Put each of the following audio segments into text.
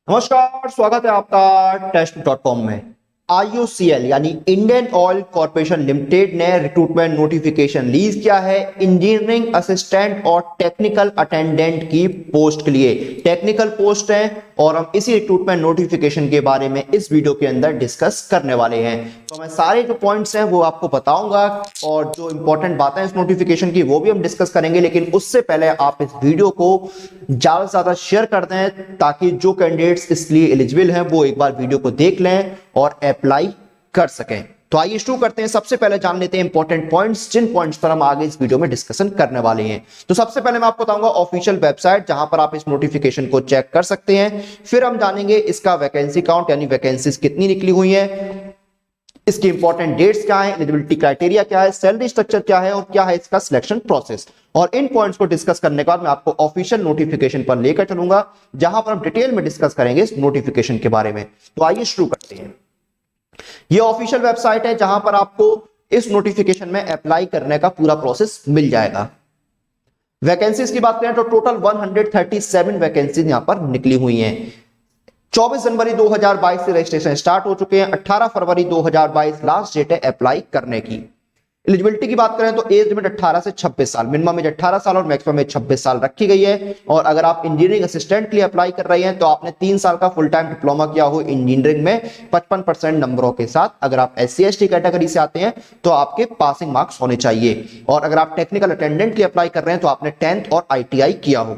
नमस्कार, स्वागत है आपका टेस्ट.com में। IOCL यानी इंडियन ऑयल कॉर्पोरेशन लिमिटेड ने रिक्रूटमेंट नोटिफिकेशन रिलीज किया है इंजीनियरिंग असिस्टेंट और टेक्निकल अटेंडेंट की पोस्ट के लिए। टेक्निकल पोस्ट है और हम इसी रिक्रूटमेंट नोटिफिकेशन के बारे में इस वीडियो के अंदर डिस्कस करने वाले हैं। तो मैं सारे जो पॉइंट्स हैं वो आपको बताऊंगा और जो इंपॉर्टेंट बातें हैं इस नोटिफिकेशन की वो भी हम डिस्कस करेंगे, लेकिन उससे पहले आप इस वीडियो को ज्यादा से ज्यादा शेयर कर दें ताकि जो कैंडिडेट्स इसलिए एलिजिबल हैं वो एक बार वीडियो को देख लें और अप्लाई कर सकें। तो आइए शुरू करते हैं। सबसे पहले जान लेते हैं इंपॉर्टेंट पॉइंट्स, जिन पॉइंट्स पर हम आगे इस वीडियो में डिस्कशन करने वाले हैं। तो सबसे पहले मैं आपको बताऊंगा ऑफिशियल वेबसाइट जहां पर आप इस नोटिफिकेशन को चेक कर सकते हैं। फिर हम जानेंगे इसका वैकेंसी काउंट यानी वैकेंसीज कितनी निकली हुई है, इसकी इंपॉर्टेंट डेट्स क्या है, एलिजिबिलिटी क्राइटेरिया क्या है, सैलरी स्ट्रक्चर क्या है और क्या है इसका सिलेक्शन प्रोसेस। और इन पॉइंट्स को डिस्कस करने के बाद मैं आपको ऑफिशियल नोटिफिकेशन पर लेकर चलूंगा जहां पर हम डिटेल में डिस्कस करेंगे इस नोटिफिकेशन के बारे में। तो आइए शुरू करते हैं। यह ऑफिशियल वेबसाइट है जहां पर आपको इस नोटिफिकेशन में अप्लाई करने का पूरा प्रोसेस मिल जाएगा। वैकेंसीज की बात करें तो टोटल 137 वैकेंसीज यहां पर निकली हुई हैं। 24 जनवरी 2022 से रजिस्ट्रेशन स्टार्ट हो चुके हैं। 18 फरवरी 2022 लास्ट डेट है अप्लाई करने की। एलिजिबिलिटी की बात करें तो एज लिमिट 18 से 26 साल, मिनिमम एज 18 साल और मैक्सिमम एज 26 साल रखी गई है। और अगर आप इंजीनियरिंग असिस्टेंट के लिए अप्लाई कर रहे हैं तो आपने 3 साल का फुल टाइम डिप्लोमा किया हो इंजीनियरिंग में 55% नंबरों के साथ। अगर आप SC/ST कैटेगरी से आते हैं तो आपके पासिंग मार्क्स होने चाहिए। और अगर आप टेक्निकल अटेंडेंट के लिए अप्लाई कर रहे हैं तो आपने 10th और ITI किया हो।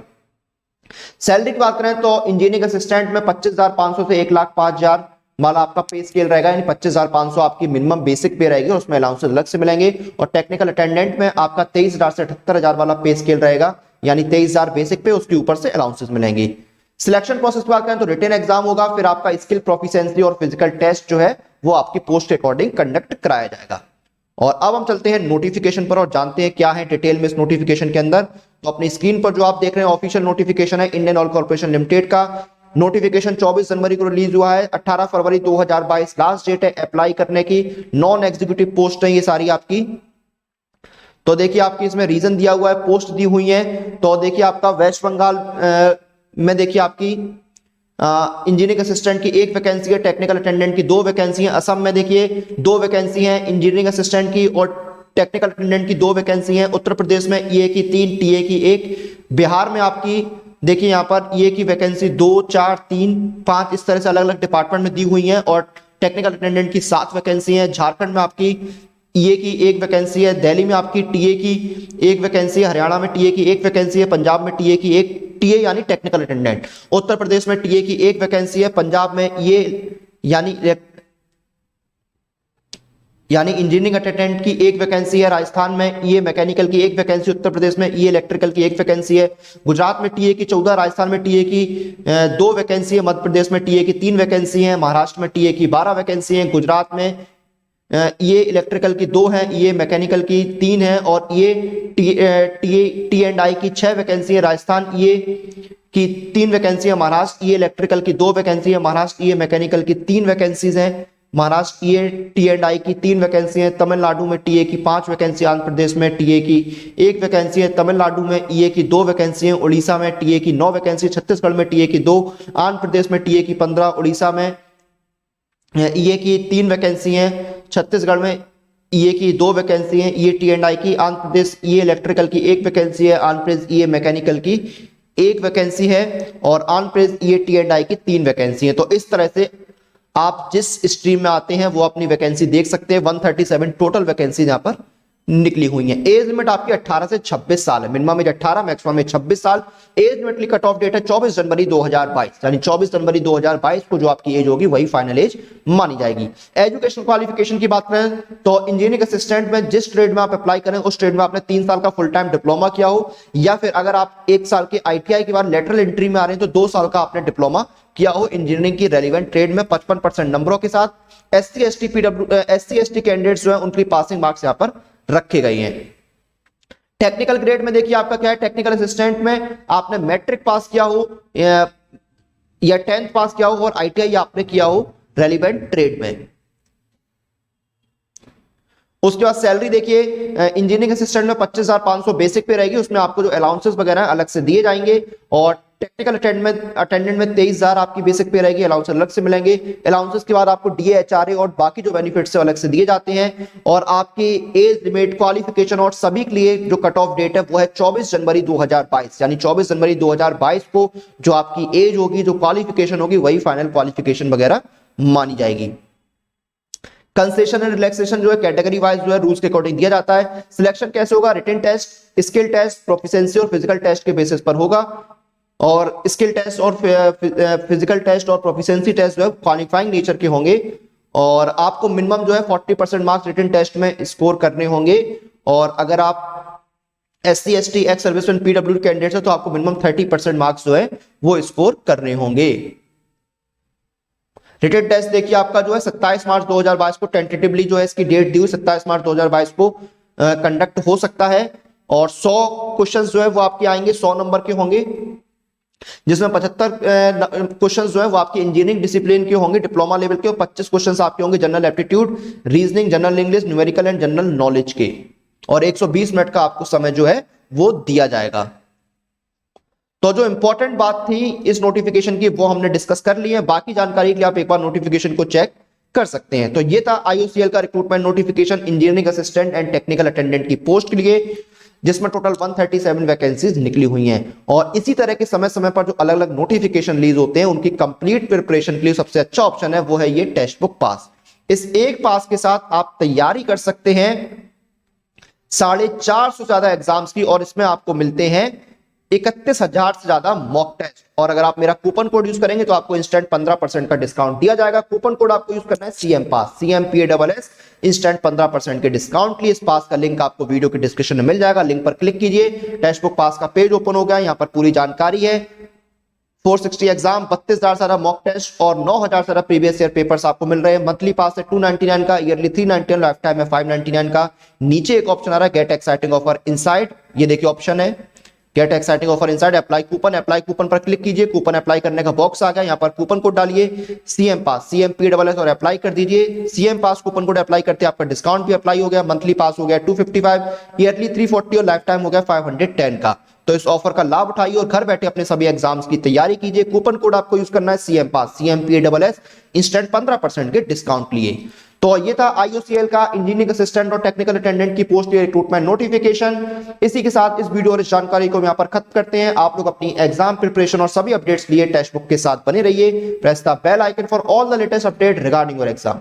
सैलरी की बात करें तो इंजीनियरिंग असिस्टेंट में 25,500 से 1,05,000 वाला आपका पे स्केल रहेगा, यानी 25,500 आपकी मिनिमम बेसिक पे रहेगी और उसमें अलाउंसेस अलग से मिलेंगे। और टेक्निकल अटेंडेंट में आपका 23,000 से 78,000 वाला पे स्केल रहेगा, यानी 23,000 बेसिक पे, उसके ऊपर से अलाउंसेस मिलेंगे। सिलेक्शन प्रोसेस की बात करें तो रिटन एग्जाम होगा, फिर आपका स्किल प्रोफिशिएंसी और फिजिकल टेस्ट जो है वो आपकी पोस्ट के अकॉर्डिंग कंडक्ट कराया जाएगा। और अब हम चलते हैं नोटिफिकेशन पर और जानते हैं क्या है डिटेल में इस नोटिफिकेशन के अंदर। तो अपनी स्क्रीन पर जो आप देख रहे हैं ऑफिशियल नोटिफिकेशन है इंडियन ऑयल कॉर्पोरेशन लिमिटेड का। नोटिफिकेशन 24 जनवरी को रिलीज हुआ है। 18 फरवरी 2022 लास्ट डेट है अप्लाई करने की। नॉन एग्जीक्यूटिव पोस्ट है ये सारी आपकी। तो देखिए आपकी इसमें रीजन दिया हुआ है, पोस्ट दी हुई है। तो देखिए आपका वेस्ट बंगाल में देखिए आपकी इंजीनियरिंग असिस्टेंट की 1 वैकेंसी है, टेक्निकल अटेंडेंट की 2 वैकेंसी है। असम में देखिए 2 वैकेंसी है इंजीनियरिंग असिस्टेंट की और टेक्निकल अटेंडेंट की 2 वैकेंसी है। उत्तर प्रदेश में EA की 3, TA की 1। बिहार में आपकी देखिए यहाँ पर EA की वैकेंसी 2, 4, 3, 5 इस तरह से अलग अलग डिपार्टमेंट में दी हुई है और टेक्निकल अटेंडेंट की 7 वैकेंसी है। झारखंड में आपकी EA की 1 वैकेंसी है। दिल्ली में आपकी TA की 1 वैकेंसी है। हरियाणा में TA की 1 वैकेंसी है। पंजाब में TA की 1, TA यानी टेक्निकल अटेंडेंट। उत्तर प्रदेश में TA की 1 वैकेंसी है। पंजाब में ये यानी इंजीनियरिंग अटेंडेंट की 1 वैकेंसी है। राजस्थान में EA मैकेनिकल की 1 वैकेंसी। उत्तर प्रदेश में EA इलेक्ट्रिकल की 1 वैकेंसी है। गुजरात में TA की 14, राजस्थान में TA की 2 वैकेंसी है। मध्य प्रदेश में TA की 3 वैकेंसी है। महाराष्ट्र में TA की 12 वैकेंसी है। गुजरात में EA इलेक्ट्रिकल की 2 है, EA मैकेनिकल की 3 है और EA T&I की 6 वैकेंसी है। राजस्थान EA की 3 वैकेंसी है। महाराष्ट्र EA इलेक्ट्रिकल की 2 वैकेंसी है। महाराष्ट्र EA मैकेनिकल की 3 वैकेंसीज हैं। महाराष्ट्र EA T&I की 3 वैकेंसी है। तमिलनाडु में TA की 5 वैकेंसी। आंध्र प्रदेश में TA की 1 वैकेंसी है। तमिलनाडु में EA की 2 वैकेंसी है। उड़ीसा में TA की 9 वैकेंसी। छत्तीसगढ़ में TA की 2। आंध्र प्रदेश में TA की 15। उड़ीसा में EA की 3 वैकेंसी है। छत्तीसगढ़ में EA की 2 वैकेंसी है EA T&I की। आंध्र प्रदेश EA इलेक्ट्रिकल की 1 वैकेंसी है। आंध्र प्रदेश EA मैकेनिकल की 1 वैकेंसी है और आंध्र प्रदेश EA T&I की 3 वैकेंसी है। तो इस तरह से आप जिस स्ट्रीम में आते हैं वो अपनी वैकेंसी देख सकते हैं। 137 टोटल वैकेंसी यहां पर निकली हुई है। एज लिमिट आपकी 18 से 26 साल है, मिनिमम एज 18, मैक्सिमम एज 26 साल। Age limit cut off date है 24 जनवरी 2022, यानी 24 जनवरी 2022 को जो आपकी एज होगी वही फाइनल एज मानी जाएगी। एजुकेशन क्वालिफिकेशन की बात करें तो इंजीनियरिंग असिस्टेंट में जिस ट्रेड में आप अप्लाई करें उस ट्रेड में आपने 3 साल का फुल टाइम डिप्लोमा किया हो, या फिर अगर आप 1 साल के ITI के बाद लेटरल एंट्री में आ रहे हैं तो 2 साल का आपने डिप्लोमा किया हो इंजीनियरिंग की रेलिवेंट ट्रेड में 55% नंबरों के साथ। SC/ST कैंडिडेट्स जो है उनकी पासिंग मार्क्स यहां पर रखे गए हैं। टेक्निकल ग्रेड में देखिए आपका क्या है, टेक्निकल असिस्टेंट में आपने मैट्रिक पास किया हो या 10th पास किया हो और ITI आपने किया हो रेलिवेंट ट्रेड में। उसके बाद सैलरी देखिए इंजीनियरिंग असिस्टेंट में 25,500 बेसिक पे रहेगी, उसमें आपको जो अलाउंसेस वगैरह अलग से दिए जाएंगे और टेक्निकल अटेंडेंट में 23,000 आपकी बेसिक पे रहेगी, अलाउंस अलग से मिलेंगे। अलाउंसेस के बाद आपको डीए, एचआरए और बाकी जो बेनिफिट्स है अलग से दिए जाते हैं। और आपकी एज लिमिट, क्वालिफिकेशन और सभी के लिए जो कट ऑफ डेट है वो है 24 जनवरी 2022, यानी 24 जनवरी 2022 को जो आपकी एज होगी, जो क्वालिफिकेशन होगी, वही फाइनल क्वालिफिकेशन वगैरह मानी जाएगी। कंसेशन एंड रिलैक्सेशन जो है कैटेगरी वाइज जो है रूल्स के अकॉर्डिंग दिया जाता है। सिलेक्शन कैसे होगा? Written test, skill test, proficiency और फिजिकल टेस्ट के बेसिस पर होगा। और स्किल टेस्ट और फिजिकल टेस्ट और प्रोफिशिएंसी टेस्ट जो है क्वालिफाइंग नेचर के होंगे। और आपको मिनिमम जो है 40% मार्क्स रिटन टेस्ट में स्कोर करने होंगे। और अगर आप SC ST ex serviceman PWD candidate है तो आपको मिनिमम 30% मार्क्स जो है वो स्कोर करने होंगे। रिटन टेस्ट देखिए आपका जो है 27 मार्च 2022 को टेंटेटिवली जो है इसकी डेट दी हुई 27 मार्च 2022 को कंडक्ट हो सकता है। और 100 क्वेश्चंस जो है वो आपके आएंगे, 100 नंबर के होंगे, जिसमें 75 क्वेश्चंस जो है वो आपके इंजीनियरिंग डिसिप्लिन के होंगे, डिप्लोमा लेवल के, और 25 क्वेश्चंस आपके होंगे general aptitude, reasoning, general English, numerical and general knowledge के। और 120 मिनट का आपको समय जो है वो दिया जाएगा। तो जो इंपॉर्टेंट बात थी इस नोटिफिकेशन की वो हमने डिस्कस कर ली है। बाकी जानकारी के लिए आप एक बार नोटिफिकेशन को चेक कर सकते हैं। तो ये था IOCL का recruitment notification engineering assistant and technical attendant की पोस्ट के लिए, जिसमें टोटल 137 वैकेंसीज निकली हुई हैं। और इसी तरह के समय समय पर जो अलग अलग नोटिफिकेशन रिलीज होते हैं उनकी कंप्लीट प्रिपरेशन के लिए सबसे अच्छा ऑप्शन है वो है ये टेक्स्ट बुक पास। इस एक पास के साथ आप तैयारी कर सकते हैं 450 से ज्यादा एग्जाम्स की, और इसमें आपको मिलते हैं 31,000 से ज्यादा मॉक टेस्ट। और अगर आप मेरा कूपन कोड यूज करेंगे तो आपको इंस्टेंट 15% का डिस्काउंट दिया जाएगा। कूपन कोड आपको यूज करना है CM पास, CMPASS, इंस्टेंट 15% के डिस्काउंट के लिए। इस पास का लिंक आपको वीडियो के डिस्क्रिप्शन में मिल जाएगा, लिंक पर क्लिक कीजिए। टेक्स्ट बुक पास का पेज ओपन हो गया, यहाँ पर पूरी जानकारी है। 460 एग्जाम, 32,000 सारा मॉक टेस्ट और 9,000 सारा प्रीवियस ईयर पेपर्स आपको मिल रहे हैं। मंथली पास है 299 का, ईयरली 399, लाइफ टाइम है 599 का। नीचे एक ऑप्शन आ रहा है गेट एक्साइटिंग ऑफर इनसाइड, ये देखिए ऑप्शन है gate exciting offer inside, apply coupon पर क्लिक कीजिए। कूपन अप्लाई करने का बॉक्स आ गया, यहाँ पर कूपन कोड डालिए CM पास, CMPASS और अप्लाई कर दीजिए। CM पास कूपन कोड अप्लाई करते आपका डिस्काउंट भी अप्लाई हो गया। मंथली पास हो गया 255, ईयरली 340 और लाइफ टाइम हो गया 510 का। तो इस ऑफर का लाभ उठाइए और घर बैठे अपने सभी एग्जाम्स की तैयारी कीजिए। कूपन कोड आपको यूज करना है CM पास, CMPASS, इंस्टेंट 15% के डिस्काउंट लिए। तो ये था IOCL का इंजीनियरिंग असिस्टेंट और टेक्निकल अटेंडेंट की पोस्ट रिक्रूटमेंट नोटिफिकेशन। इसी के साथ इस वीडियो और इस जानकारी को यहाँ पर खत्म करते हैं। आप लोग अपनी एग्जाम प्रिपरेशन और सभी अपडेट्स लिए टेक्स्ट बुक के साथ बने रहिए। Press the bell icon for all the latest update regarding your exam.